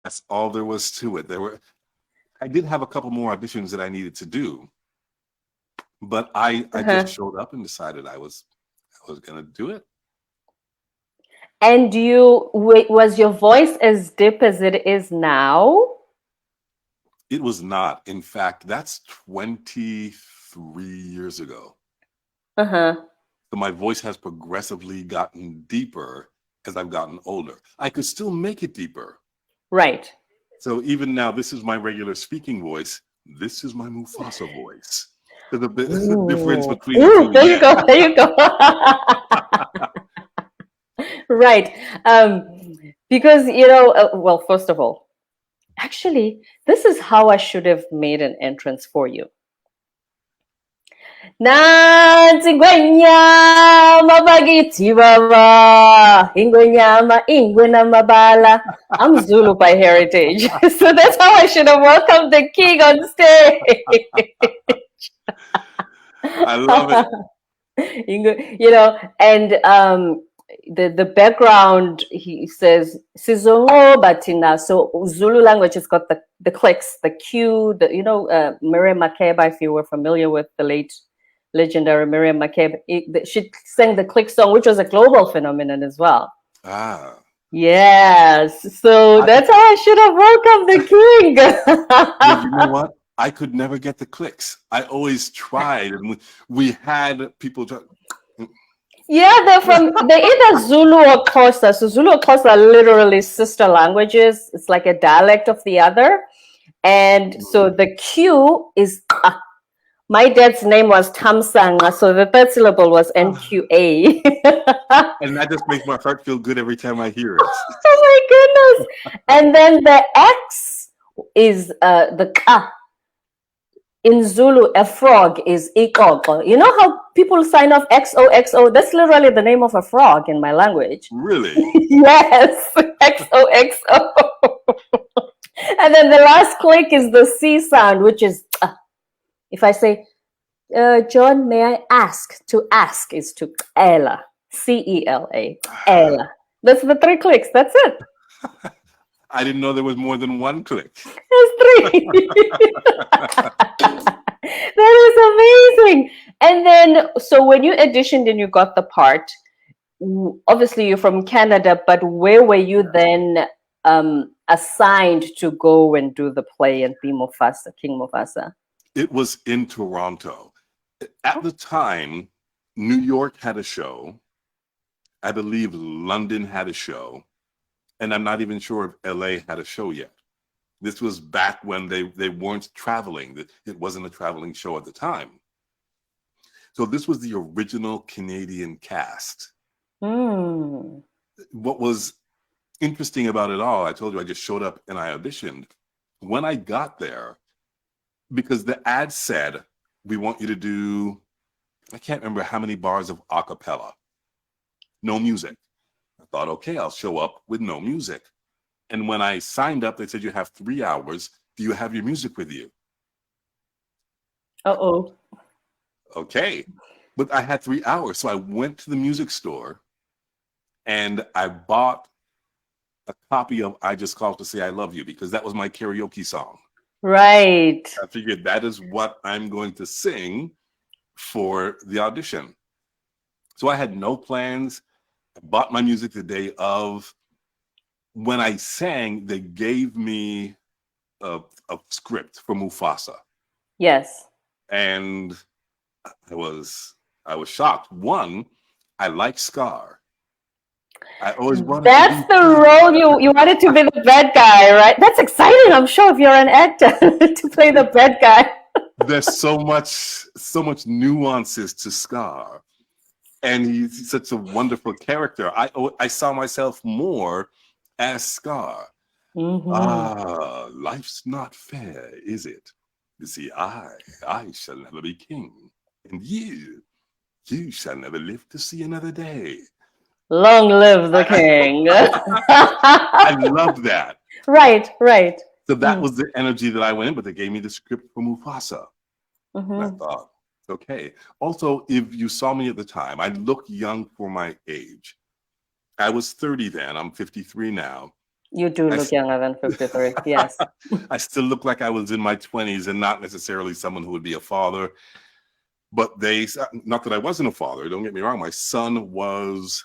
That's all there was to it. I did have a couple more auditions that I needed to do, but I just Uh-huh. showed up and decided I was gonna do it. And was your voice as deep as it is now? It was not. In fact, that's 23 years ago. Uh-huh. So my voice has progressively gotten deeper as I've gotten older. I could still make it deeper. Right. So even now, this is my regular speaking voice. This is my Mufasa voice. There's a bit difference Ooh. between the Ooh, two, there you yeah. go. There you go. Right. Because, well, first of all, actually, this is how I should have made an entrance for you. Nansi ingwenyama bakithi baba, ingwenyama ingwena mabala. I'm Zulu by heritage, so that's how I should have welcomed the king on stage. I love it. And the background, he says sizongoba thina. So Zulu language has got the clicks, the cue, Miriam Makeba, if you were familiar with the late legendary Miriam Makeba, she sang the click song, which was a global phenomenon as well. Ah. Yes, so that's how I should have welcomed the Well, you know king. what? I could never get the clicks. I always tried, and we had people try. Yeah, they're either Zulu or Xhosa. So Zulu or Xhosa are literally sister languages. It's like a dialect of the other. And so the Q is my dad's name was Tamsanga, so the third syllable was NQA. And that just makes my heart feel good every time I hear it. Oh my goodness. And then the X is the K. In Zulu, a frog is ikoko. You know how people sign off XOXO? That's literally the name of a frog in my language. Really? Yes, XOXO. And then the last click is the C sound, which is if I say, John, may I ask? To ask is to Ella, CELA, Ella. That's the three clicks. That's it. I didn't know there was more than one click. There's three. That is amazing. And then, so when you auditioned and you got the part, obviously you're from Canada, but where were you then assigned to go and do the play and be Mufasa, King Mufasa? It was in Toronto. At the time, New York had a show. I believe London had a show. And I'm not even sure if LA had a show yet. This was back when they weren't traveling. It wasn't a traveling show at the time. So this was the original Canadian cast. Mm. What was interesting about it all, I told you I just showed up and I auditioned. When I got there, because the ad said, we want you to do, I can't remember how many bars of a cappella, no music. I thought, okay, I'll show up with no music. And when I signed up, they said, you have 3 hours. Do you have your music with you? Uh-oh. Okay. But I had 3 hours. So I went to the music store and I bought a copy of I Just Called to Say I Love You because that was my karaoke song. Right. I figured that is what I'm going to sing for the audition. So I had no plans. I bought my music the day of. When I sang, they gave me a script for Mufasa. Yes. And I was shocked. One, I like Scar. I always wanted That's to be the role you wanted to be the bad guy, right? That's exciting, I'm sure, if you're an actor to play the bad guy. There's so much nuances to Scar. And he's such a wonderful character. I saw myself more as Scar. Mm-hmm. Life's not fair, is it? You see, I shall never be king, and you shall never live to see another day. Long live the king. I love that. Right, right. So that was the energy that I went in, but they gave me the script for Mufasa. And I thought, okay. Also, if you saw me at the time, I looked young for my age. I was 30 then, I'm 53 now. You do I, look younger than 53. Yes. I still look like I was in my 20s and not necessarily someone who would be a father. But not that I wasn't a father, don't get me wrong. My son was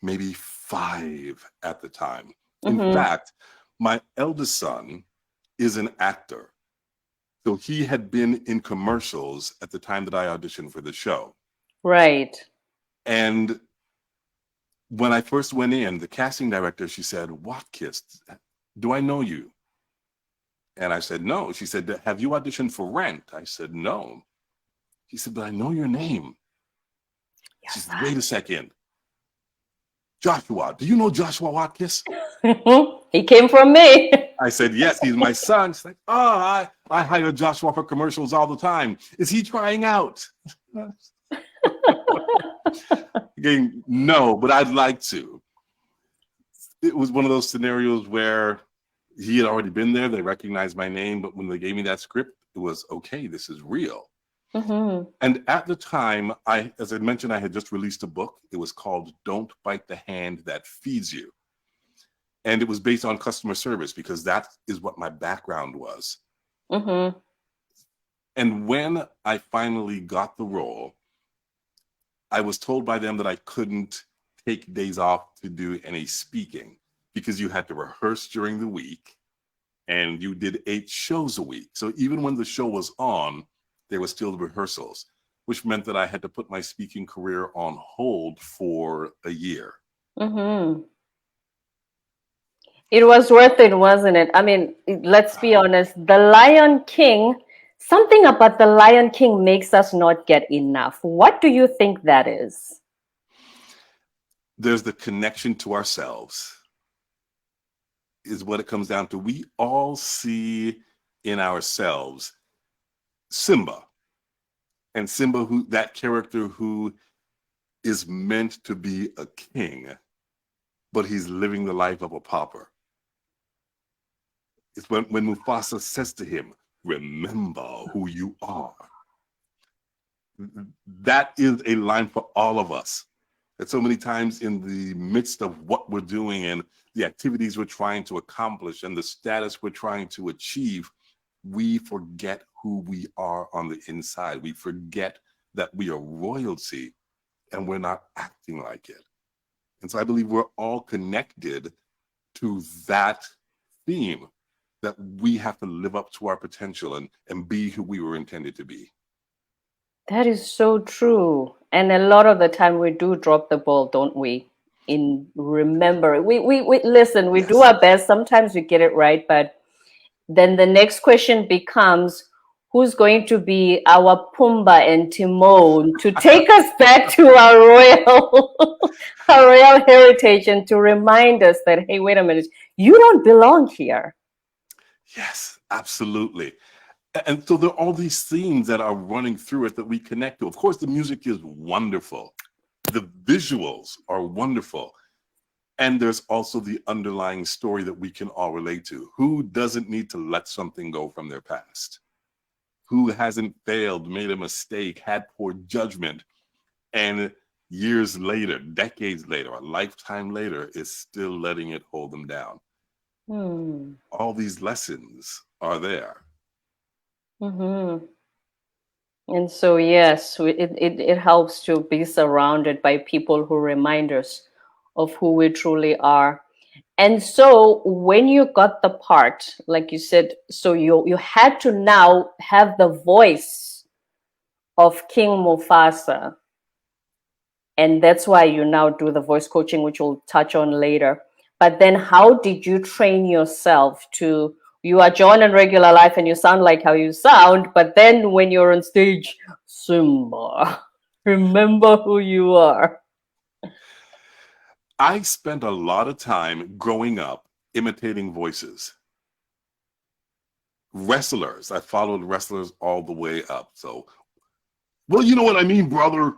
maybe 5 at the time. In fact, my eldest son is an actor. So he had been in commercials at the time that I auditioned for the show. Right. And when I first went in, the casting director, she said, "Watkis, do I know you?" And I said, "No." She said, "Have you auditioned for Rent?" I said, "No." She said, "But I know your name." She said, "Wait a second. Joshua, do you know Joshua Watkis?" He came from me. I said, "Yes, he's my son." She's like, "Oh, I hire Joshua for commercials all the time. Is he trying out?" Again, no, but I'd like to. It was one of those scenarios where he had already been there. They recognized my name, but when they gave me that script, it was, okay, this is real. And at the time, as I mentioned, I had just released a book. It was called Don't Bite the Hand That Feeds You. And it was based on customer service because that is what my background was. And when I finally got the role, I was told by them that I couldn't take days off to do any speaking because you had to rehearse during the week and you did 8 shows a week. So even when the show was on, there was still rehearsals, which meant that I had to put my speaking career on hold for a year. It was worth it, wasn't it? I mean, let's be honest. The Lion King, something about the Lion King makes us not get enough. What do you think that is? There's the connection to ourselves, is what it comes down to. We all see in ourselves Simba. And Simba, that character who is meant to be a king, but he's living the life of a pauper. It's when Mufasa says to him, "Remember who you are." That is a line for all of us. That so many times in the midst of what we're doing and the activities we're trying to accomplish and the status we're trying to achieve, we forget who we are on the inside. We forget that we are royalty and we're not acting like it. And so I believe we're all connected to that theme, that we have to live up to our potential and be who we were intended to be. That is so true. And a lot of the time we do drop the ball, don't we? In remembering. We listen, we do our best. Sometimes we get it right, but then the next question becomes, who's going to be our Pumbaa and Timon to take us back to our royal heritage and to remind us that, hey, wait a minute, you don't belong here. Yes, absolutely. And so there are all these themes that are running through it that we connect to. Of course, the music is wonderful. The visuals are wonderful. And there's also the underlying story that we can all relate to. Who doesn't need to let something go from their past? Who hasn't failed, made a mistake, had poor judgment, and years later, decades later, a lifetime later, is still letting it hold them down? All these lessons are there. And so, yes, it helps to be surrounded by people who remind us of who we truly are. And so when you got the part, like you said, so you had to now have the voice of King Mufasa. And that's why you now do the voice coaching, which we'll touch on later. But then how did you train yourself to, you are John in regular life and you sound like how you sound, but then when you're on stage, Simba, remember who you are. I spent a lot of time growing up imitating voices. Wrestlers, I followed wrestlers all the way up. So, well, you know what I mean, brother?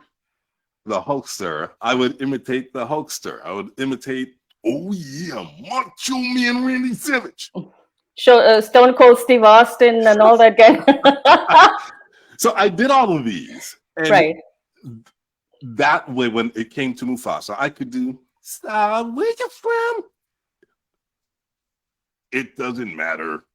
The Hulkster, I would imitate the Hulkster. I would imitate, oh yeah, Macho Man Randy Savage. Stone Cold Steve Austin and all that gang. So I did all of these. And right. that way, when it came to Mufasa, I could do Where you from? It doesn't matter.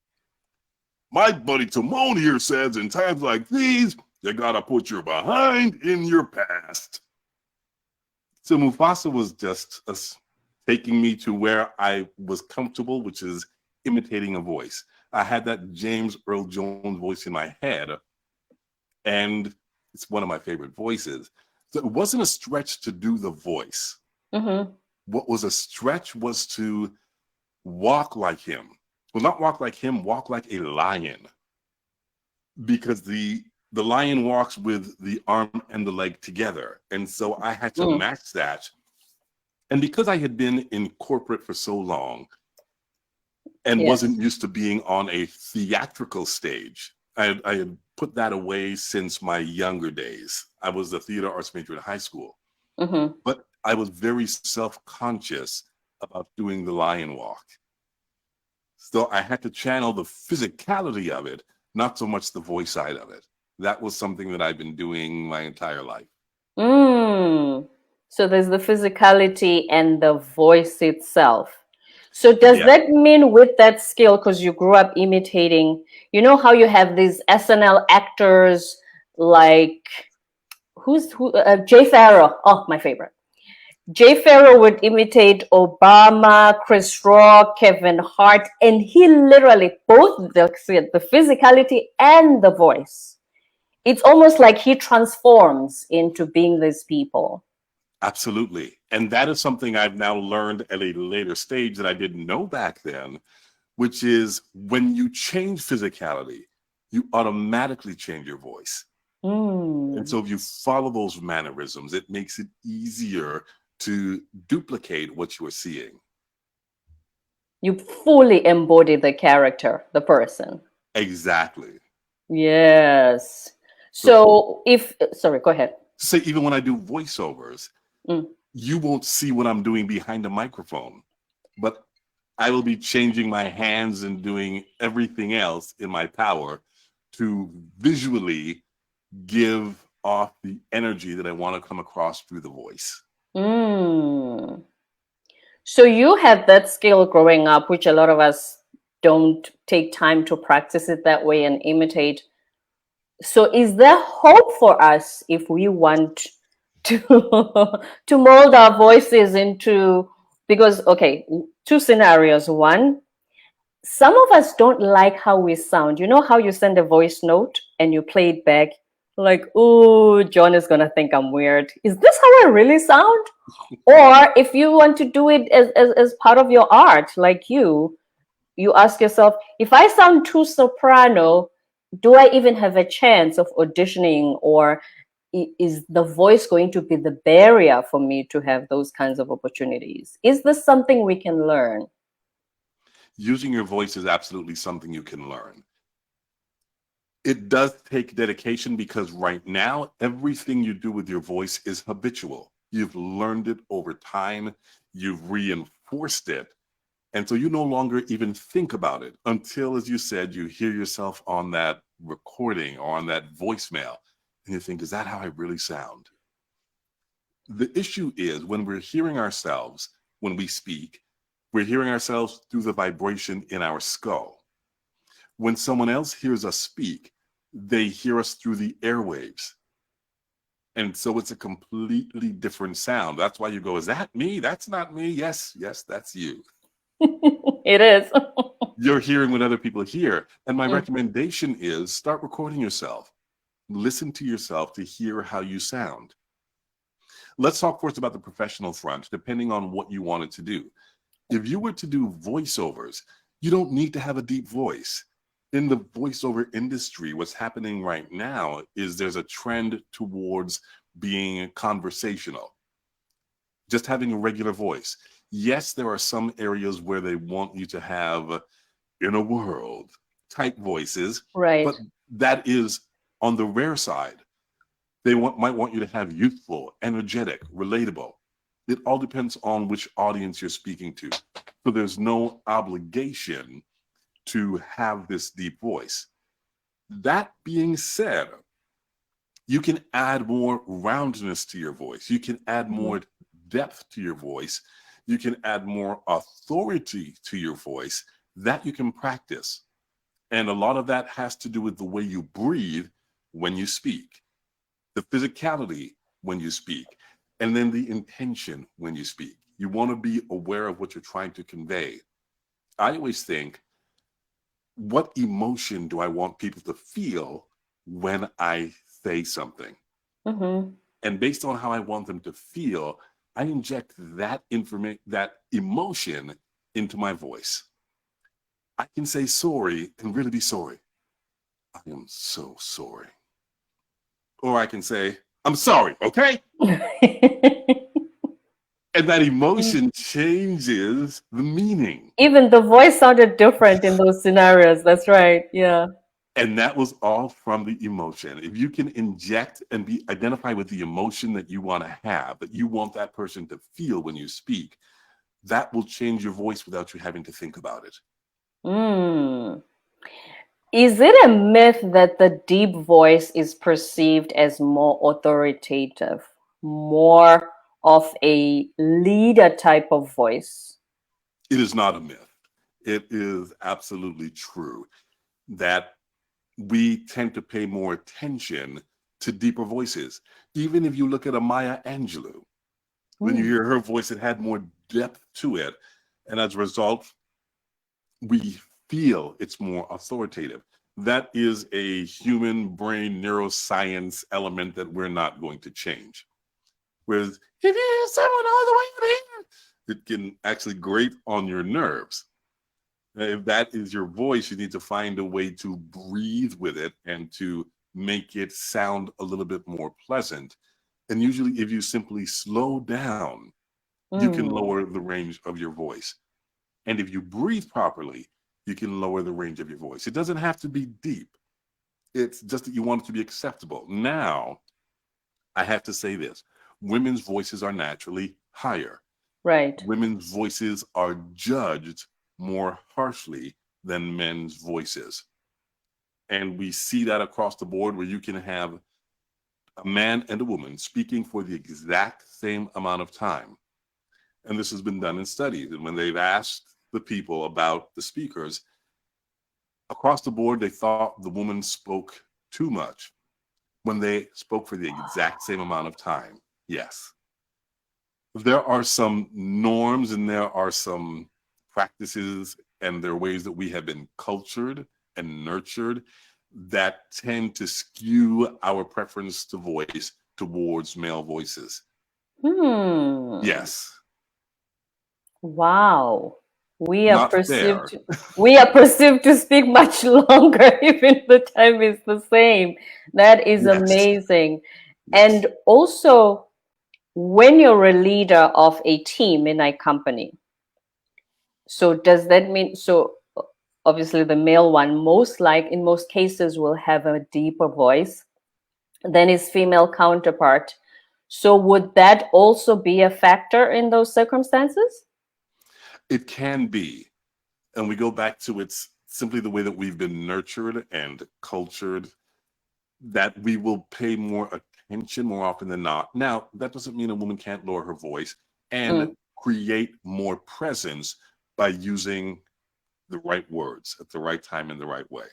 My buddy Timon here says in times like these, you gotta put your behind in your past. So Mufasa was just taking me to where I was comfortable, which is imitating a voice. I had that James Earl Jones voice in my head, and it's one of my favorite voices. So it wasn't a stretch to do the voice. Mm-hmm. What was a stretch was to walk like him. Well, not walk like him, walk like a lion. Because the lion walks with the arm and the leg together. And so I had to Mm. match that. And because I had been in corporate for so long and Yes. wasn't used to being on a theatrical stage, I had put that away since my younger days. I was a theater arts major in high school, Mm-hmm. but I was very self-conscious about doing the lion walk. So I had to channel the physicality of it, not so much the voice side of it. That was something that I've been doing my entire life. Mm. So there's the physicality and the voice itself. So does Yeah. that mean with that skill, because you grew up imitating, you know how you have these SNL actors like who Jay Farrow, oh my favorite. Jay Farrow would imitate Obama, Chris Rock, Kevin Hart, and he literally both the physicality and the voice. It's almost like he transforms into being these people. Absolutely. And that is something I've now learned at a later stage that I didn't know back then, which is when you change physicality, you automatically change your voice. And Mm. so if you follow those mannerisms, it makes it easier to duplicate what you are seeing. You fully embody the character, the person. Exactly. Yes. So So if, sorry, go ahead. say even when I do voiceovers, Mm. you won't see what I'm doing behind the microphone, but I will be changing my hands and doing everything else in my power to visually give off the energy that I want to come across through the voice. Mm. So you had that skill growing up, which a lot of us don't take time to practice it that way and imitate. So is there hope for us if we want to to mold our voices into, because okay, two scenarios. One, some of us don't like how we sound. You know how you send a voice note and you play it back like, oh, John is gonna think I'm weird. Is this how I really sound? Or if you want to do it as part of your art, like you ask yourself, if I sound too soprano, do I even have a chance of auditioning, or is the voice going to be the barrier for me to have those kinds of opportunities? Is this something we can learn? Using your voice is absolutely something you can learn. It does take dedication because right now, everything you do with your voice is habitual. You've learned it over time, you've reinforced it. And so you no longer even think about it until, as you said, you hear yourself on that recording or on that voicemail. And you think, is that how I really sound? The issue is when we're hearing ourselves, when we speak, we're hearing ourselves through the vibration in our skull. When someone else hears us speak, they hear us through the airwaves. And so it's a completely different sound. That's why you go, is that me? That's not me. Yes, yes, that's you. It is. You're hearing what other people hear. And my Mm. recommendation is start recording yourself. Listen to yourself to hear how you sound. Let's talk first about the professional front, depending on what you wanted to do. If you were to do voiceovers, you don't need to have a deep voice. In the voiceover industry, what's happening right now is there's a trend towards being conversational, just having a regular voice. Yes, there are some areas where they want you to have in a world type voices, Right. but that is on the rare side. Might want you to have youthful, energetic, relatable. It all depends on which audience you're speaking to. So there's no obligation to have this deep voice. That being said, you can add more roundness to your voice. You can add Mhm. more depth to your voice You can add more authority to your voice that you can practice. And a lot of that has to do with the way you breathe when you speak, the physicality when you speak, and then the intention when you speak. You want to be aware of what you're trying to convey. I always think, what emotion do I want people to feel when I say something? Mm-hmm. And based on how I want them to feel, I inject that information, that emotion into my voice. I can say sorry and really be sorry. I am so sorry. Or I can say, I'm sorry, okay? And that emotion changes the meaning. Even the voice sounded different in those scenarios. That's right. Yeah. And that was all from the emotion. If you can inject and be identify with the emotion that you want to have, that you want that person to feel when you speak, that will change your voice without you having to think about it. Mm. Is it a myth that the deep voice is perceived as more authoritative, more of a leader type of voice? It is not a myth. It is absolutely true that we tend to pay more attention to deeper voices. Even if you look at a Maya Angelou, when you Mm. hear her voice, it had more depth to it. And as a result, we feel it's more authoritative. That is a human brain neuroscience element that we're not going to change. Whereas if you hear someone all the way over here, it can actually grate on your nerves. If that is your voice, you need to find a way to breathe with it and to make it sound a little bit more pleasant. And usually, if you simply slow down, you can Mm. lower the range of your voice. And if you breathe properly, you can lower the range of your voice. It doesn't have to be deep. It's just that you want it to be acceptable. Now, I have to say this: women's voices are naturally higher. Right. Women's voices are judged more harshly than men's voices. And we see that across the board, where you can have a man and a woman speaking for the exact same amount of time. And this has been done in studies. And when they've asked the people about the speakers, across the board, they thought the woman spoke too much when they spoke for the exact same amount of time. Yes. There are some norms and there are some practices and there are ways that we have been cultured and nurtured that tend to skew our preference to voice towards male voices. Hmm. Yes. Wow. We are Not perceived fair. to, we are perceived to speak much longer, even the time is the same. That is Yes. amazing. Yes. And also, when you're a leader of a team in a company, so does that mean, so obviously the male one in most cases will have a deeper voice than his female counterpart. So would that also be a factor in those circumstances? It can be. And we go back to it's simply the way that we've been nurtured and cultured, that we will pay more attention more often than not. Now, that doesn't mean a woman can't lower her voice and Mm. create more presence by using the right words at the right time in the right way.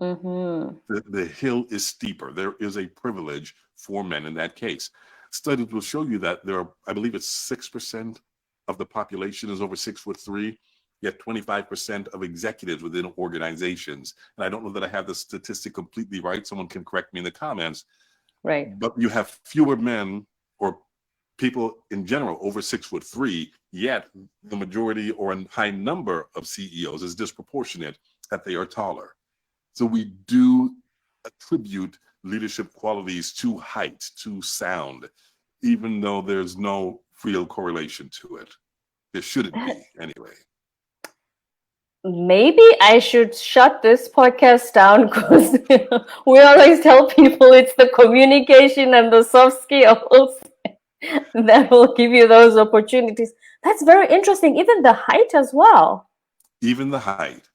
Mm-hmm. The hill is steeper. There is a privilege for men in that case. Studies will show you that there are, I believe it's 6% of the population is over 6'3", yet 25% of executives within organizations. And I don't know that I have the statistic completely right. Someone can correct me in the comments, Right. but you have fewer men or people in general over 6'3", yet the majority or a high number of CEOs is disproportionate that they are taller. So we do attribute leadership qualities to height, to sound, even though there's no real correlation to it. There shouldn't be, anyway. Maybe I should shut this podcast down because we always tell people it's the communication and the soft skills that will give you those opportunities. That's very interesting. Even the height as well. Even the height.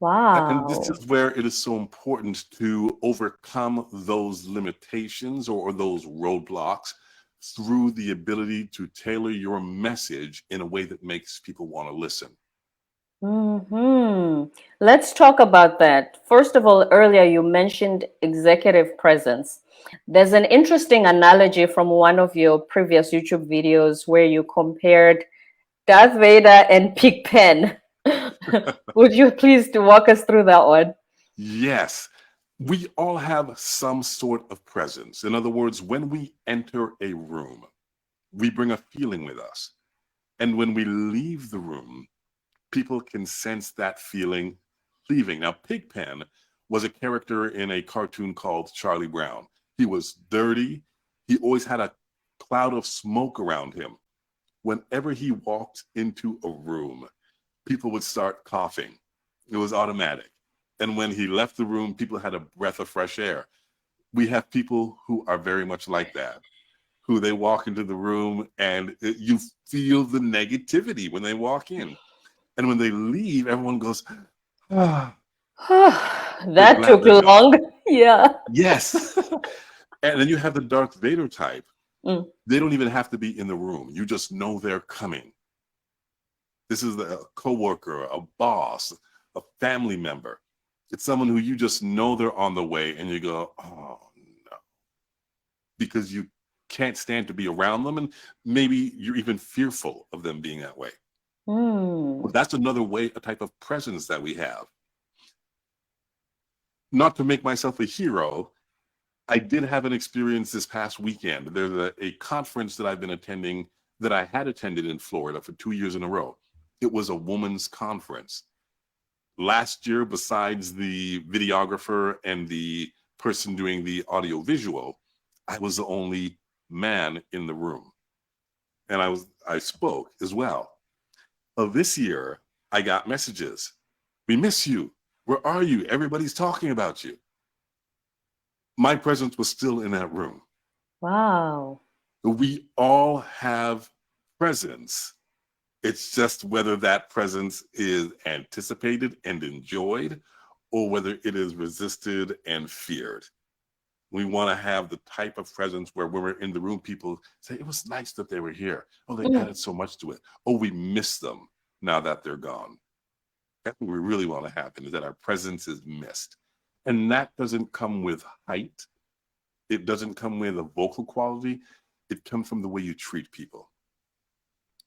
And this Wow. is where it is so important to overcome those limitations or those roadblocks through the ability to tailor your message in a way that makes people want to listen. Let's talk about that. First of all, earlier you mentioned executive presence. There's an interesting analogy from one of your previous YouTube videos where you compared Darth Vader and Pigpen. Would you please to walk us through that one? Yes, we all have some sort of presence. In other words, when we enter a room, we bring a feeling with us. And when we leave the room, people can sense that feeling leaving. Now, Pigpen was a character in a cartoon called Charlie Brown. He was dirty. He always had a cloud of smoke around him. Whenever he walked into a room, people would start coughing. It was automatic. And when he left the room, people had a breath of fresh air. We have people who are very much like that, who they walk into the room and you feel the negativity when they walk in. And when they leave, everyone goes, ah. That took long. Yeah. Yes. And then you have the Darth Vader type. They don't even have to be in the room. You just know they're coming. This is a coworker, a boss, a family member. It's someone who you just know they're on the way and you go, oh no. Because you can't stand to be around them and maybe you're even fearful of them being that way. Well, that's another way, a type of presence that we have. Not to make myself a hero, I did have an experience this past weekend. There's a conference that I've been attending that I had attended in Florida for 2 years in a row. It was a woman's conference. Last year, besides the videographer and the person doing the audio visual, I was the only man in the room. And I spoke as well. This year, I got messages. We miss you. Where are you? Everybody's talking about you. My presence was still in that room. Wow. We all have presence. It's just whether that presence is anticipated and enjoyed or whether it is resisted and feared. We want to have the type of presence where when we're in the room, people say, it was nice that they were here. Oh, they added so much to it. Oh, we miss them now that they're gone. That's what we really want to happen, is that our presence is missed. And that doesn't come with height. It doesn't come with a vocal quality. It comes from the way you treat people.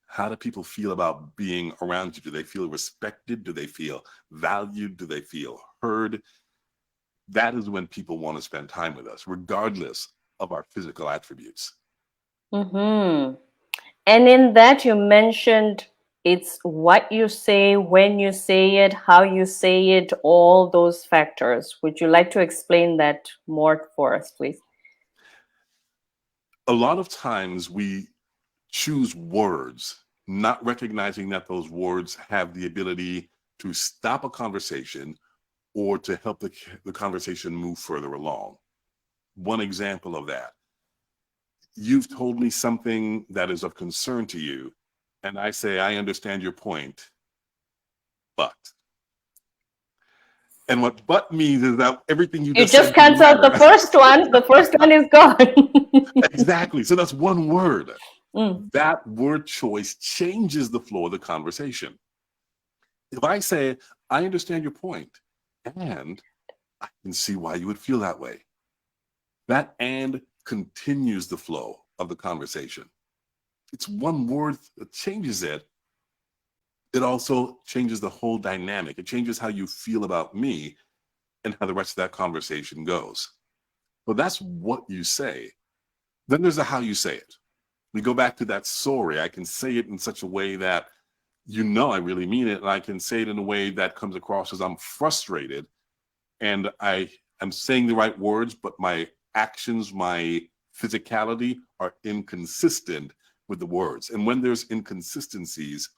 How do people feel about being around you? Do they feel respected? Do they feel valued? Do they feel heard? That is when people want to spend time with us, regardless of our physical attributes. And in that, you mentioned it's what you say, when you say it, how you say it, all those factors. Would you like to explain that more for us, please? A lot of times we choose words, not recognizing that those words have the ability to stop a conversation or to help the conversation move further along. One example of that, you've told me something that is of concern to you, and I say, I understand your point, but. And what but means is that everything you just said cancel out the first one. The first one is gone. Exactly. So that's one word. That word choice changes the flow of the conversation. If I say, I understand your point, and I can see why you would feel that way. That and continues the flow of the conversation. It's one word that changes it. It also changes the whole dynamic. It changes how you feel about me and how the rest of that conversation goes. But that's what you say. Then there's the how you say it. We go back to that sorry. I can say it in such a way that you know I really mean it, and I can say it in a way that comes across as I'm frustrated, and I am saying the right words, but my actions, my physicality are inconsistent with the words. And when there's inconsistencies,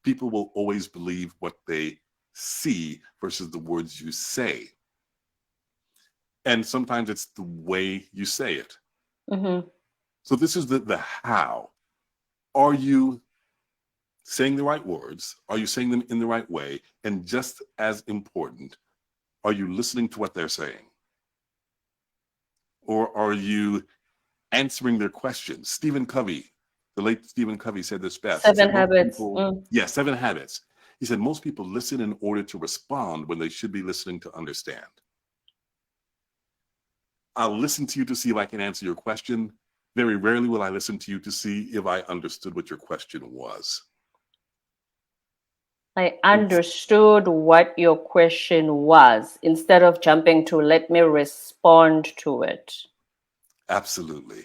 people will always believe what they see versus the words you say. And sometimes it's the way you say it. So this is the how. Are you saying the right words? Are you saying them in the right way? And just as important, are you listening to what they're saying? Or are you answering their questions. Stephen Covey, the late Stephen Covey said this best. He Seven said, most habits. people, yeah, 7 Habits. He said, most people listen in order to respond when they should be listening to understand. I'll listen to you to see if I can answer your question. Very rarely will I listen to you to see if I understood what your question was. I understood what your question was instead of jumping to let me respond to it. Absolutely.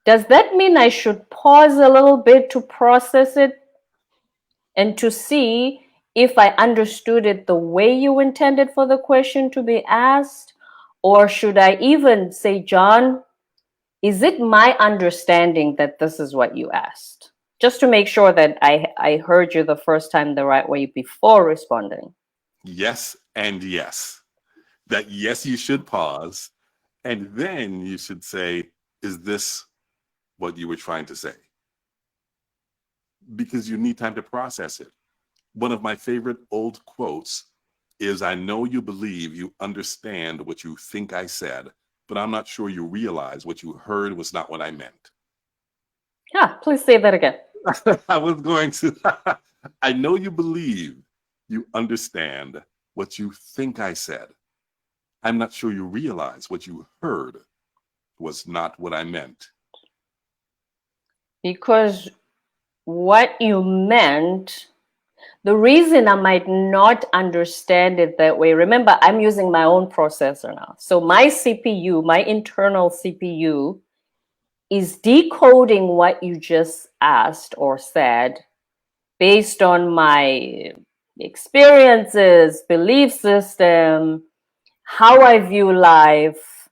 Does that mean I should pause a little bit to process it and to see if I understood it the way you intended for the question to be asked? Or should I even say, John, is it my understanding that this is what you asked? Just to make sure that I heard you the first time the right way before responding. Yes and yes. That yes, you should pause. And then you should say, is this what you were trying to say? Because you need time to process it. One of my favorite old quotes is, I know you believe you understand what you think I said, but I'm not sure you realize what you heard was not what I meant. Yeah, please say that again. I was going to, I know you believe you understand what you think I said. I'm not sure you realize what you heard was not what I meant. Because what you meant, the reason I might not understand it that way, remember, I'm using my own processor now. So my CPU, my internal CPU, is decoding what you just asked or said based on my experiences, belief system, how I view life.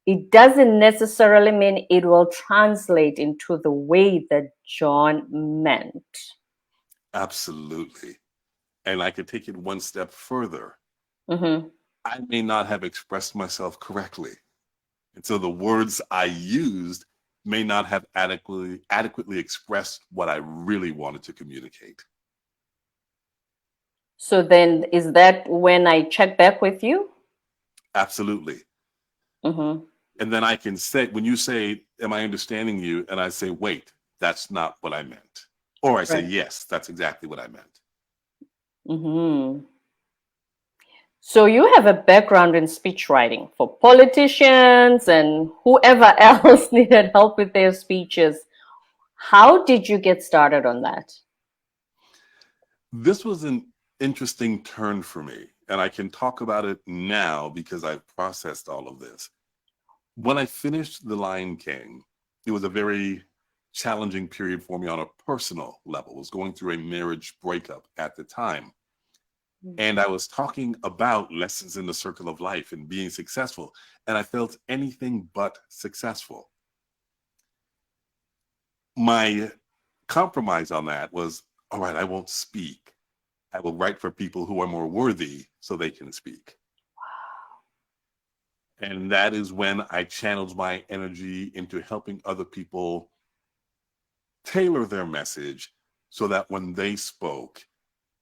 It doesn't necessarily mean it will translate into the way that John meant. Absolutely. And I could take it one step further. Mm-hmm. I may not have expressed myself correctly. And so the words I used may not have adequately expressed what I really wanted to communicate. So then, is that when I check back with you? Absolutely. Mm-hmm. And then I can say, when you say, am I understanding you? And I say, wait, that's not what I meant. Or I say, Right. yes, that's exactly what I meant. Mm-hmm. So you have a background in speech writing for politicians and whoever else needed help with their speeches. How did you get started on that? This was an interesting turn for me. And I can talk about it now because I've processed all of this. When I finished The Lion King, it was a very challenging period for me on a personal level. I was going through a marriage breakup at the time. And I was talking about lessons in the circle of life and being successful. And I felt anything but successful. My compromise on that was, all right, I won't speak. I will write for people who are more worthy so they can speak. And that is when I channeled my energy into helping other people tailor their message so that when they spoke,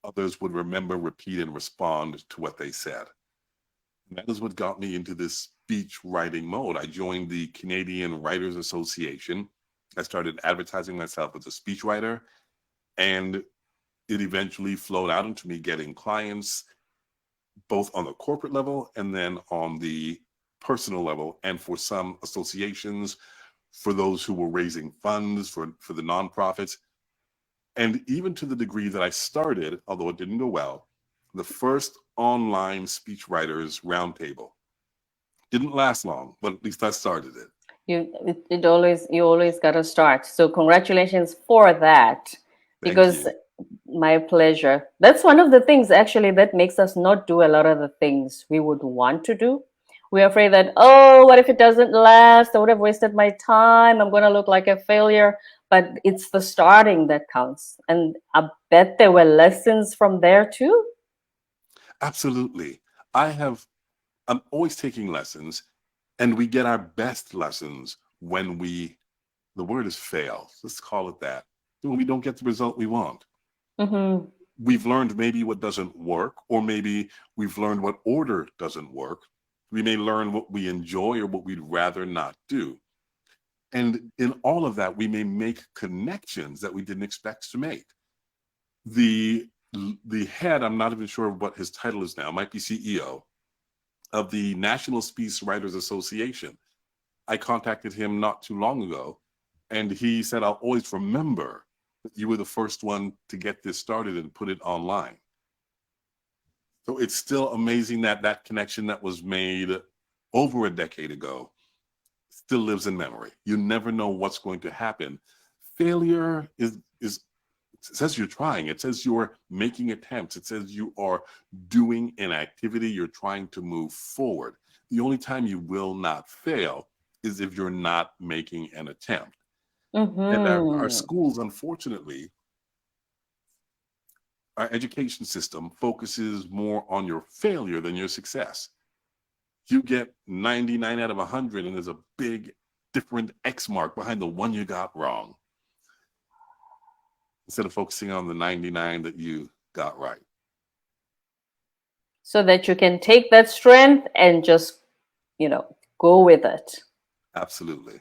others would remember, repeat, and respond to what they said. And that is what got me into this speech writing mode. I joined the Canadian Writers Association. I started advertising myself as a speechwriter, and it eventually flowed out into me getting clients both on the corporate level and then on the personal level. And for some associations, for those who were raising funds for the nonprofits, and even to the degree that I started, although it didn't go well, the first online speechwriters roundtable. Didn't last long, but at least I started it. You always got to start. So congratulations for that, Thank because you. my pleasure. That's one of the things actually that makes us not do a lot of the things we would want to do. We're afraid that, oh, what if it doesn't last? I would have wasted my time. I'm going to look like a failure. But it's the starting that counts. And I bet there were lessons from there too. Absolutely. I'm always taking lessons, and we get our best lessons when the word is fail. Let's call it that. When we don't get the result we want. Mm-hmm. We've learned maybe what doesn't work, or maybe we've learned what order doesn't work. We may learn what we enjoy or what we'd rather not do. And in all of that, we may make connections that we didn't expect to make. The head, I'm not even sure what his title is now, might be CEO of the National Speechwriters Association. I contacted him not too long ago, and he said, I'll always remember that you were the first one to get this started and put it online. So it's still amazing that that connection that was made over a decade ago still lives in memory. You never know what's going to happen. Failure is it says you're trying. It says you're making attempts. It says you are doing an activity. You're trying to move forward. The only time you will not fail is if you're not making an attempt. And our schools, unfortunately, our education system focuses more on your failure than your success. You get 99 out of 100, and there's a big different X mark behind the one you got wrong, instead of focusing on the 99 that you got right. So that you can take that strength and just, go with it. Absolutely.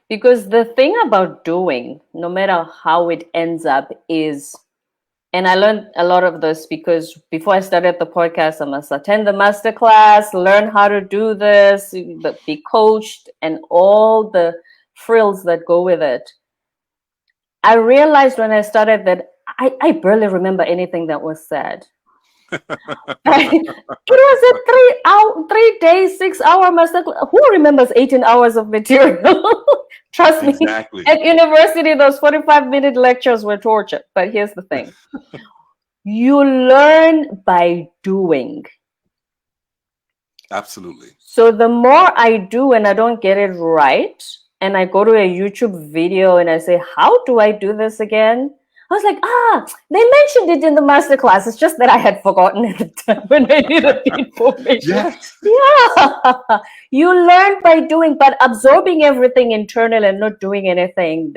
Because the thing about doing, no matter how it ends up, is, and I learned a lot of this because before I started the podcast, I must attend the masterclass, learn how to do this, be coached, and all the frills that go with it. I realized when I started that I barely remember anything that was said. It was a 3 days, 6-hour masterclass. Who remembers 18 hours of material? Trust me. Exactly. At university, those 45-minute lectures were torture. But here's the thing. You learn by doing. Absolutely. So the more I do and I don't get it right, and I go to a YouTube video and I say, how do I do this again? I was like, they mentioned it in the masterclass. It's just that I had forgotten at the time when I needed the information. Yes. Yeah. You learn by doing, but absorbing everything internal and not doing anything,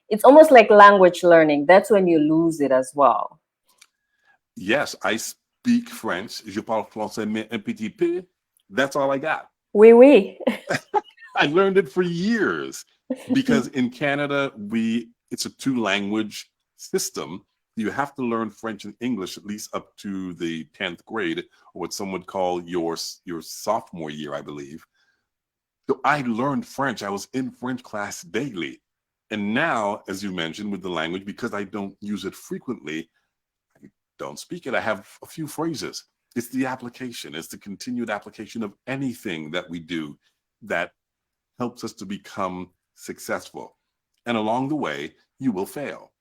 it's almost like language learning. That's when you lose it as well. Yes, I speak French. Je parle français, mais un petit peu. That's all I got. Oui, oui. I learned it for years because in Canada, it's a 2-language system. You have to learn French and English at least up to the 10th grade, or what some would call your sophomore year, I believe. So I learned French. I was in French class daily. And now, as you mentioned, with the language, because I don't use it frequently, I don't speak it. I have a few phrases. It's the application. It's the continued application of anything that we do that helps us to become successful. And along the way, you will fail.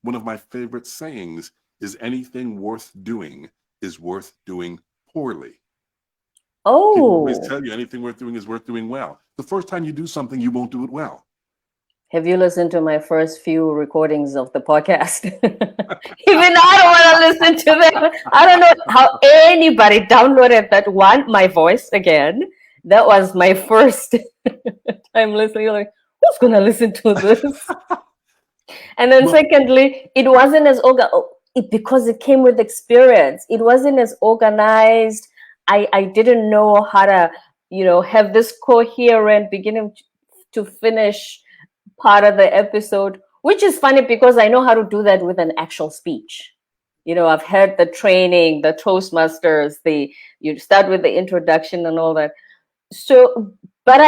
One of my favorite sayings is anything worth doing is worth doing poorly. Oh. People always tell you anything worth doing is worth doing well. The first time you do something, you won't do it well. Have you listened to my first few recordings of the podcast? Even I don't want to listen to them. I don't know how anybody downloaded that one, my voice again. That was my first time listening. Like, who's going to listen to this? And then secondly, it wasn't as because it came with experience. It wasn't as organized. I didn't know how to, have this coherent beginning to finish part of the episode, which is funny because I know how to do that with an actual speech. I've had the training, the Toastmasters, you start with the introduction and all that. So, but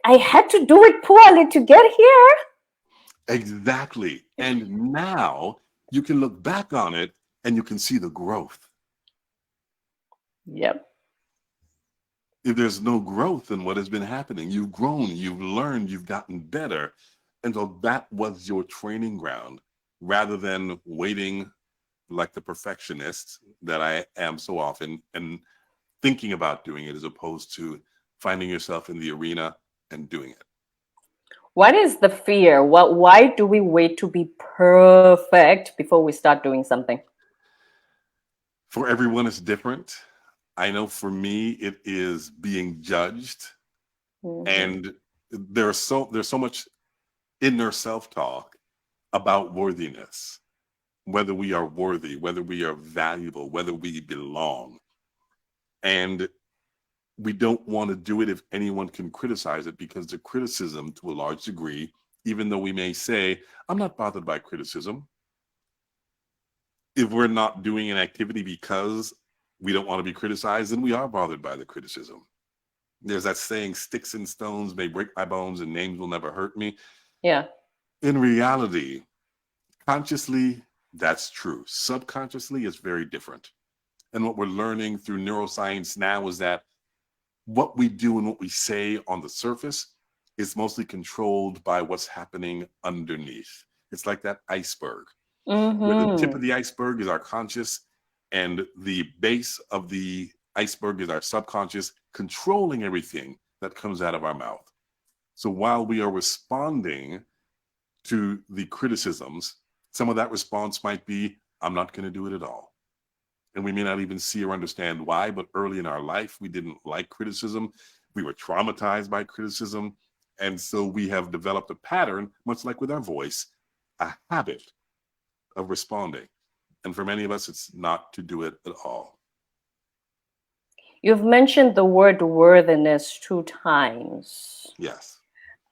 I had to do it poorly to get here. Exactly. And now you can look back on it and you can see the growth. Yep. If there's no growth in what has been happening, you've grown, you've learned, you've gotten better. And so that was your training ground, rather than waiting like the perfectionist that I am so often and thinking about doing it, as opposed to finding yourself in the arena and doing it. What is the fear? Why do we wait to be perfect before we start doing something? For everyone, it's different. I know for me, it is being judged. Mm-hmm. And there's so much inner self-talk about worthiness, whether we are worthy, whether we are valuable, whether we belong. And we don't want to do it if anyone can criticize it, because the criticism, to a large degree, even though we may say, I'm not bothered by criticism, if we're not doing an activity because we don't want to be criticized, then we are bothered by the criticism. There's that saying, sticks and stones may break my bones and names will never hurt me. Yeah. In reality, consciously, that's true. Subconsciously, it's very different. And what we're learning through neuroscience now is that what we do and what we say on the surface is mostly controlled by what's happening underneath. It's like that iceberg, where the tip of the iceberg is our conscious and the base of the iceberg is our subconscious, controlling everything that comes out of our mouth. So while we are responding to the criticisms, some of that response might be, I'm not going to do it at all. And we may not even see or understand why, but early in our life, we didn't like criticism. We were traumatized by criticism. And so we have developed a pattern, much like with our voice, a habit of responding. And for many of us, it's not to do it at all. You've mentioned the word worthiness 2 times. Yes.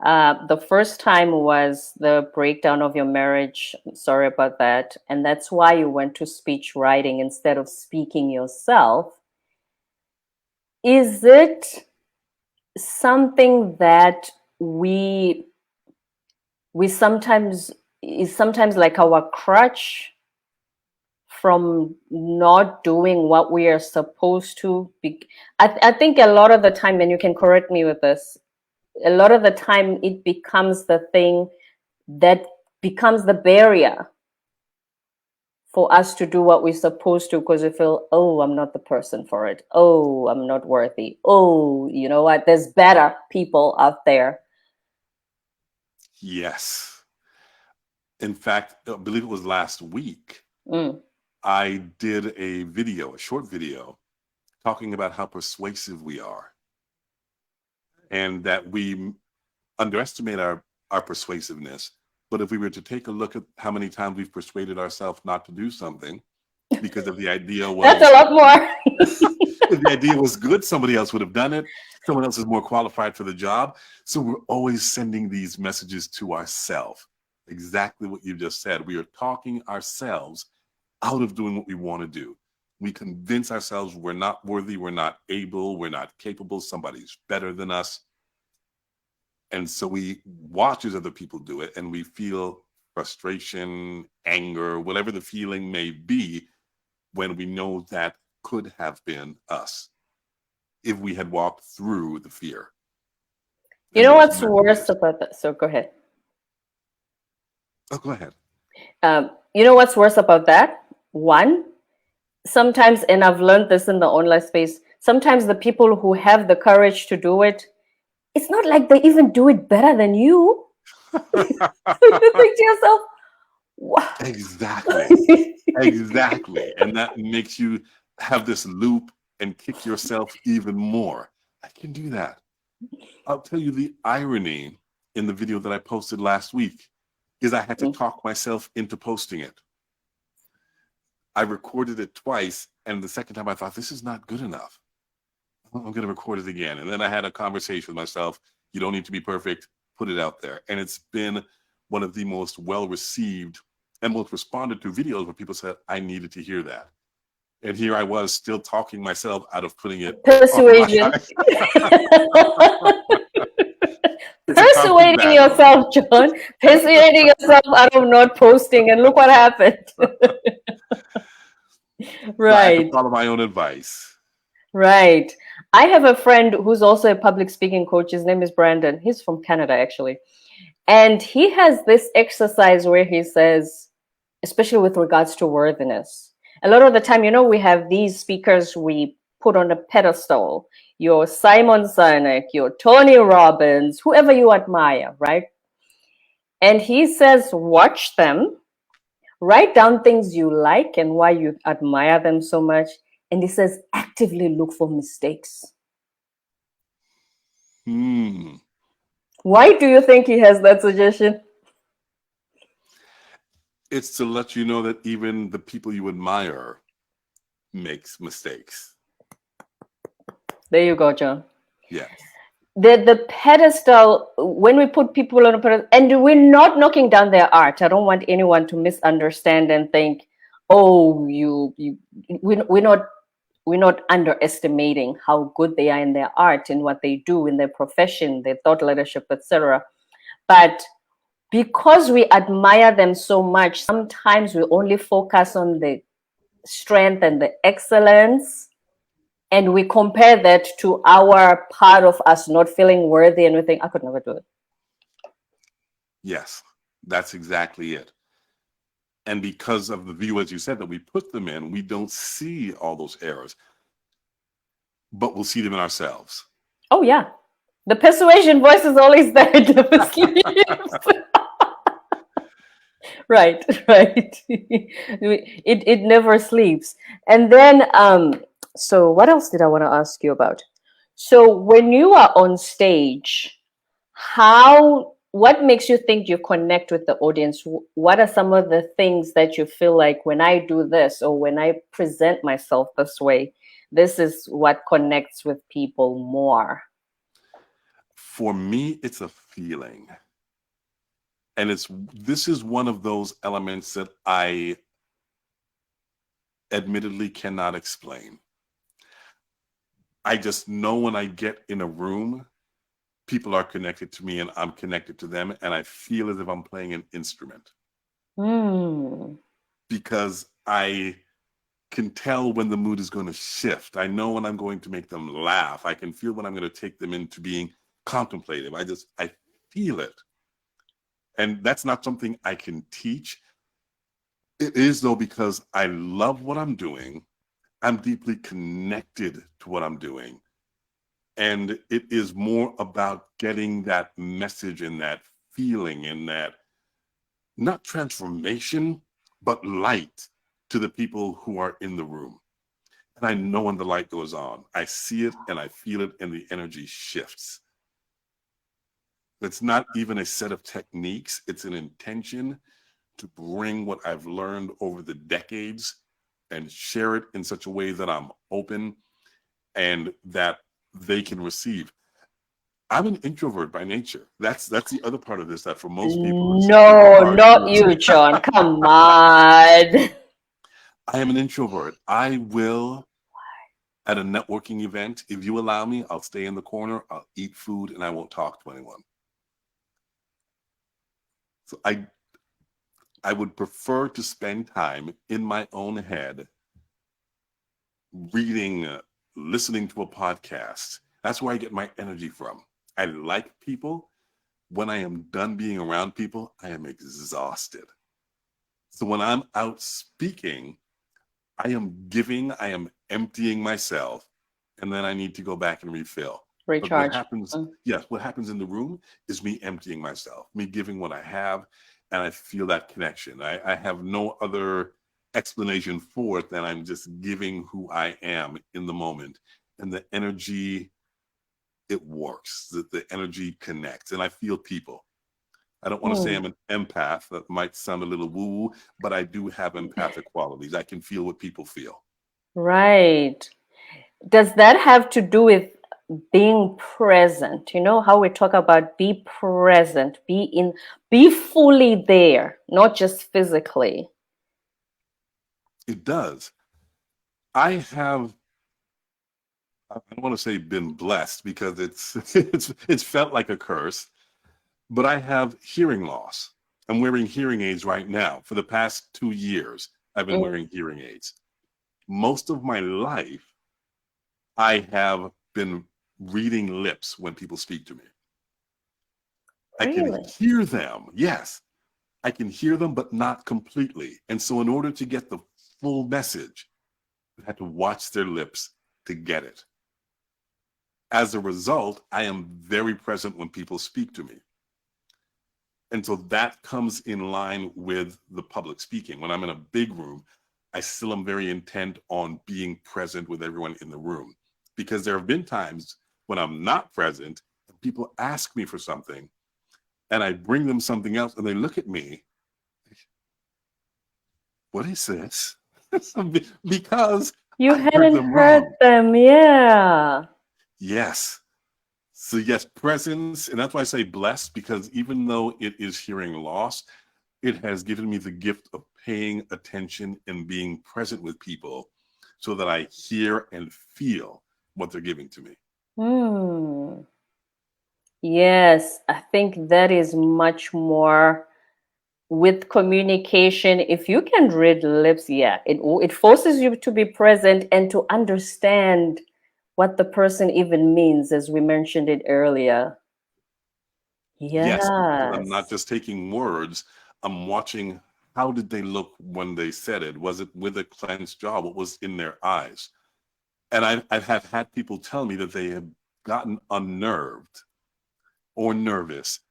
The first time was the breakdown of your marriage. Sorry about that. And that's why you went to speech writing instead of speaking yourself. Is it something that we sometimes is sometimes like our crutch from not doing what we are supposed to be? I think a lot of the time, and you can correct me with this, a lot of the time it becomes the thing that becomes the barrier for us to do what we're supposed to, because we feel, oh, I'm not the person for it. Oh, I'm not worthy. Oh, you know what? There's better people out there. Yes. In fact, I believe it was last week, I did a short video, talking about how persuasive we are and that we underestimate our persuasiveness. But if we were to take a look at how many times we've persuaded ourselves not to do something because if the idea was that's a lot more. if the idea was good, somebody else would have done it. Someone else is more qualified for the job. So we're always sending these messages to ourselves. Exactly what you just said. We are talking ourselves out of doing what we want to do. We convince ourselves we're not worthy, we're not able, we're not capable, somebody's better than us. And so we watch as other people do it and we feel frustration, anger, whatever the feeling may be, when we know that could have been us if we had walked through the fear. You know what's worse about that? So go ahead. Oh, go ahead. You know what's worse about that? One, sometimes, and I've learned this in the online space, sometimes the people who have the courage to do it, it's not like they even do it better than you. So you think to yourself, wow. Exactly. Exactly. And that makes you have this loop and kick yourself even more. I can do that. I'll tell you the irony in the video that I posted last week is I had to talk myself into posting it. I recorded it twice, and the second time I thought, this is not good enough. I'm going to record it again. And then I had a conversation with myself. You don't need to be perfect. Put it out there. And it's been one of the most well-received and most responded to videos where people said, I needed to hear that. And here I was still talking myself out of putting it. Persuasion. Persuading yourself, John. Persuading yourself out of not posting, and look what happened. Right. I had to follow my own advice. Right. I have a friend who's also a public speaking coach. His name is Brandon. He's from Canada, actually. And he has this exercise where he says, especially with regards to worthiness, a lot of the time, you know, we have these speakers we put on a pedestal, your Simon Sinek, your Tony Robbins, whoever you admire, right? And he says, watch them, write down things you like and why you admire them so much. And he says, actively look for mistakes. Why do you think he has that suggestion? It's to let you know that even the people you admire makes mistakes. There you go, John. Yes. The pedestal, when we put people on a pedestal, and we're not knocking down their art. I don't want anyone to misunderstand and think, oh, we're not underestimating how good they are in their art, in what they do, in their profession, their thought leadership, etc. But because we admire them so much, sometimes we only focus on the strength and the excellence, and we compare that to our part of us not feeling worthy, and we think, I could never do it. Yes, that's exactly it. And because of the view, as you said, that we put them in, we don't see all those errors, but we'll see them in ourselves. Oh yeah, the persuasion voice is always there. It never sleeps. Right, right. It never sleeps. And then so what else did I want to ask you about? So when you are on stage, what makes you think you connect with the audience? What are some of the things that you feel like, when I do this or when I present myself this way, this is what connects with people more? For me, it's a feeling. And this is one of those elements that I admittedly cannot explain. I just know when I get in a room, people are connected to me and I'm connected to them, and I feel as if I'm playing an instrument. Because I can tell when the mood is going to shift. I know when I'm going to make them laugh. I can feel when I'm going to take them into being contemplative. I feel it. And that's not something I can teach. It is, though, because I love what I'm doing. I'm deeply connected to what I'm doing. And it is more about getting that message and that feeling and that, not transformation, but light to the people who are in the room. And I know when the light goes on, I see it and I feel it, and the energy shifts. It's not even a set of techniques, it's an intention to bring what I've learned over the decades and share it in such a way that I'm open and that they can receive. I'm an introvert by nature. That's the other part of this, that for most people it's super No, hard not to you, accept. John. Come on. I am an introvert. I will, at a networking event, if you allow me, I'll stay in the corner, I'll eat food, and I won't talk to anyone. So I would prefer to spend time in my own head, reading, listening to a podcast. That's where I get my energy from. I like people. When I am done being around people, I am exhausted. So when I'm out speaking, I am giving, I am emptying myself, and then I need to go back and refill. But what Recharge. happens, yes, what happens in the room is me emptying myself, me giving what I have, and I feel that connection. I have no other explanation for it than I'm just giving who I am in the moment. And the energy, it works. The energy connects, and I feel people. I don't want to say I'm an empath. That might sound a little woo-woo, but I do have empathic qualities. I can feel what people feel. Right. Does that have to do with being present? You know how we talk about be present, be fully there, not just physically. It does. I have, I don't want to say been blessed because it's felt like a curse, but I have hearing loss. I'm wearing hearing aids right now. For the past 2 years, I've been wearing hearing aids. Most of my life, I have been reading lips when people speak to me. I can Really? hear them. Yes, I can hear them, but not completely. And so in order to get the full message, I had to watch their lips to get it. As a result, I am very present when people speak to me. And so that comes in line with the public speaking. When I'm in a big room, I still am very intent on being present with everyone in the room, because there have been times when I'm not present and people ask me for something and I bring them something else and they look at me, what is this? Because You I heard hadn't them heard wrong. them, yeah. Yes. So yes, presence, and that's why I say blessed, because even though it is hearing loss, it has given me the gift of paying attention and being present with people so that I hear and feel what they're giving to me. Hmm. Yes, I think that is much more with communication. If you can read lips, yeah, it forces you to be present and to understand what the person even means, as we mentioned it earlier. Yes, because I'm not Yes. just taking words, I'm watching how did they look when they said it? Was it with a clenched jaw? What was in their eyes? And I have had people tell me that they have gotten unnerved or nervous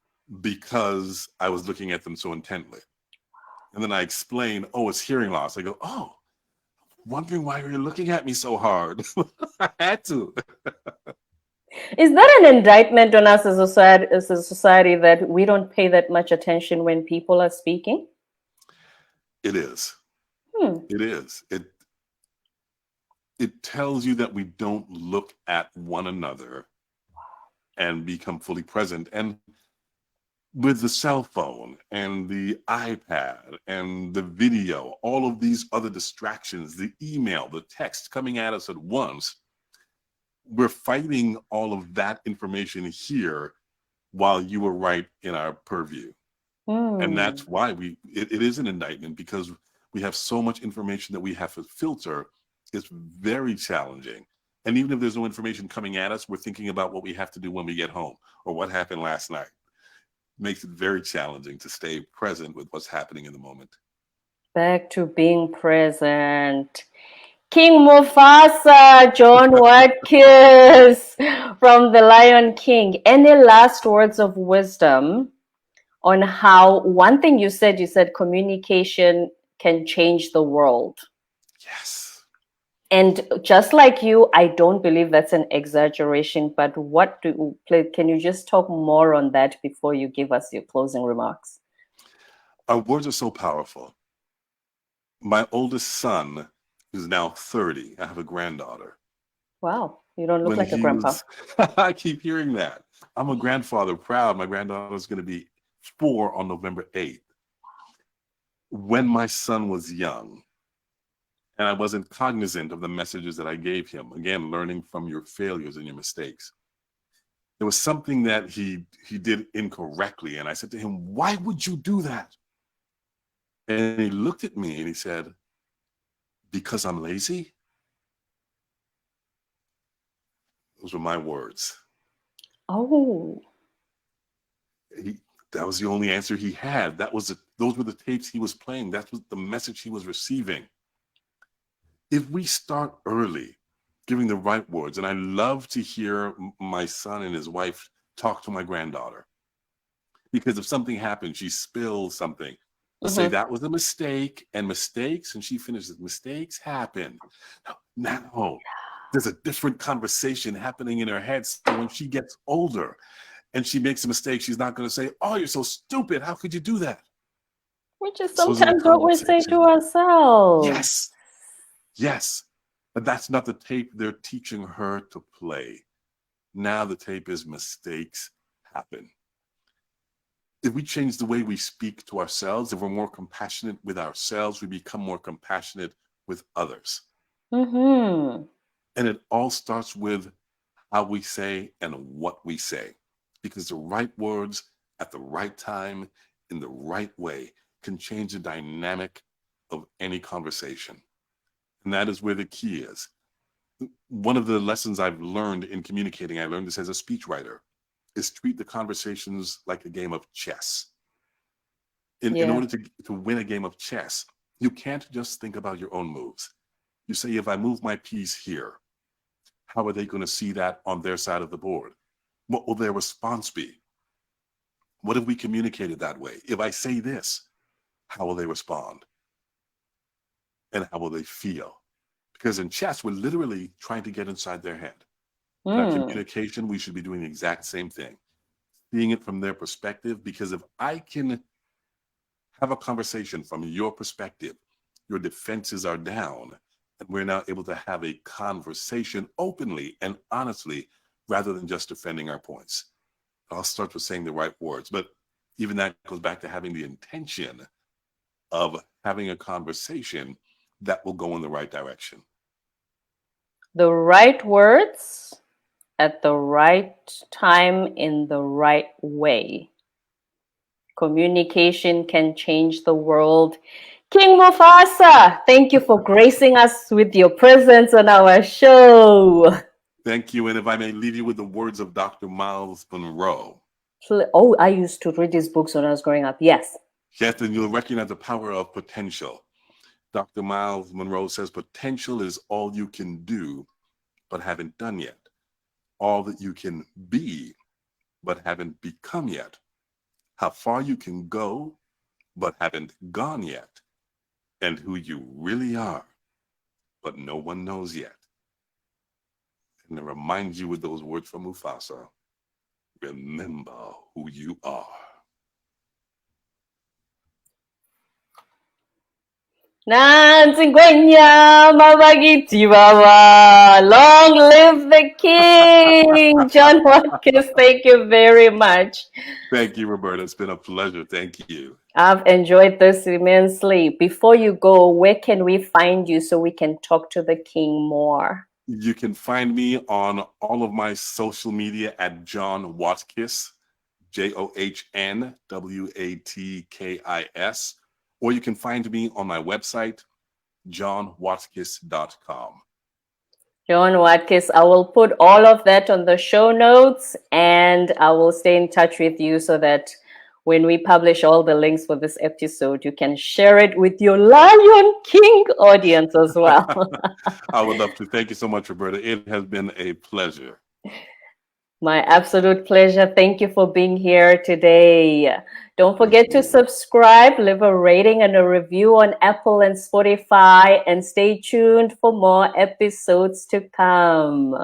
because I was looking at them so intently. And then I explain, oh, it's hearing loss. I go, oh, wondering why you're looking at me so hard. I had to. Is that an indictment on us as a society that we don't pay that much attention when people are speaking? It is. Hmm. It is. It tells you that we don't look at one another and become fully present. And with the cell phone and the iPad and the video, all of these other distractions, the email, the text coming at us at once, we're fighting all of that information here while you were right in our purview. And Hmm. that's why it is an indictment, because we have so much information that we have to filter. It's very challenging. And even if there's no information coming at us, we're thinking about what we have to do when we get home or what happened last night. Makes it very challenging to stay present with what's happening in the moment. Back to being present. King Mufasa, John Watkis from The Lion King. Any last words of wisdom on how one thing you said communication can change the world? Yes. And just like you, I don't believe that's an exaggeration, but can you just talk more on that before you give us your closing remarks? Our words are so powerful. My oldest son is now 30. I have a granddaughter. Wow, you don't look When like a he grandpa. was, I keep hearing that. I'm a grandfather proud. My granddaughter's going to be 4 on November 8th. When my son was young, and I wasn't cognizant of the messages that I gave him, again, learning from your failures and your mistakes, there was something that he did incorrectly. And I said to him, why would you do that? And he looked at me and he said, because I'm lazy? Those were my words. Oh. He, that was the only answer he had. Those were the tapes he was playing. That was the message he was receiving. If we start early, giving the right words, and I love to hear my son and his wife talk to my granddaughter, because if something happens, she spills something, they'll say Mm-hmm. that was a mistake, and mistakes, and she finishes, mistakes happen. Now there's a different conversation happening in her head. So when she gets older and she makes a mistake, she's not going to say, oh, you're so stupid. How could you do that? Which is Those are the sometimes what we say to conversations. ourselves. Yes, yes. But that's not the tape they're teaching her to play. Now the tape is mistakes happen. If we change the way we speak to ourselves, if we're more compassionate with ourselves, we become more compassionate with others. Mm-hmm. And it all starts with how we say and what we say. Because the right words at the right time, in the right way, can change the dynamic of any conversation. And that is where the key is. One of the lessons I've learned in communicating, I learned this as a speechwriter, is treat the conversations like a game of chess. In Yeah. order to win a game of chess, you can't just think about your own moves. You say, if I move my piece here, how are they going to see that on their side of the board? What will their response be? What if we communicated that way? If I say this, how will they respond? And how will they feel? Because in chess, we're literally trying to get inside their head. In our Mm. communication, we should be doing the exact same thing, seeing it from their perspective. Because if I can have a conversation from your perspective, your defenses are down, and we're now able to have a conversation openly and honestly, rather than just defending our points. I'll start with saying the right words, but even that goes back to having the intention of having a conversation that will go in the right direction. The right words at the right time in the right way. Communication can change the world. King Mufasa, thank you for gracing us with your presence on our show. Thank you. And if I may leave you with the words of Dr. Miles Monroe. Oh, I used to read his books when I was growing up. Yes. Yes, and you'll recognize the power of potential. Dr. Miles Monroe says potential is all you can do, but haven't done yet. All that you can be, but haven't become yet. How far you can go, but haven't gone yet. And who you really are, but no one knows yet. And to remind you with those words from Mufasa, remember who you are. Nansi Gwenya Mabagiti Baba. Long live the king. John Watkis, thank you very much. Thank you, Roberta. It's been a pleasure. Thank you. I've enjoyed this immensely. Before you go, where can we find you so we can talk to the king more? You can find me on all of my social media at John Watkis, JohnWatkis, or you can find me on my website, johnwatkis.com. John Watkis, I will put all of that on the show notes, and I will stay in touch with you so that when we publish all the links for this episode, you can share it with your Lion King audience as well. I would love to. Thank you so much, Roberta. It has been a pleasure. My absolute pleasure. Thank you for being here today. Don't forget to subscribe, leave a rating and a review on Apple and Spotify, and stay tuned for more episodes to come.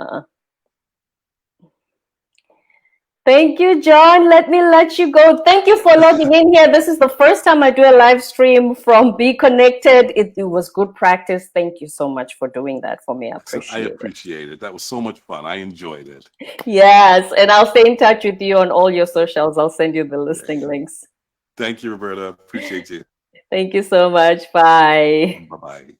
Thank you, John. Let me let you go. Thank you for logging in here. This is the first time I do a live stream from Be Connected. It was good practice. Thank you so much for doing that for me. I appreciate it. That was so much fun. I enjoyed it. Yes, and I'll stay in touch with you on all your socials. I'll send you the listing links. Thank you, Roberta. Appreciate you. Thank you so much. Bye. Bye-bye.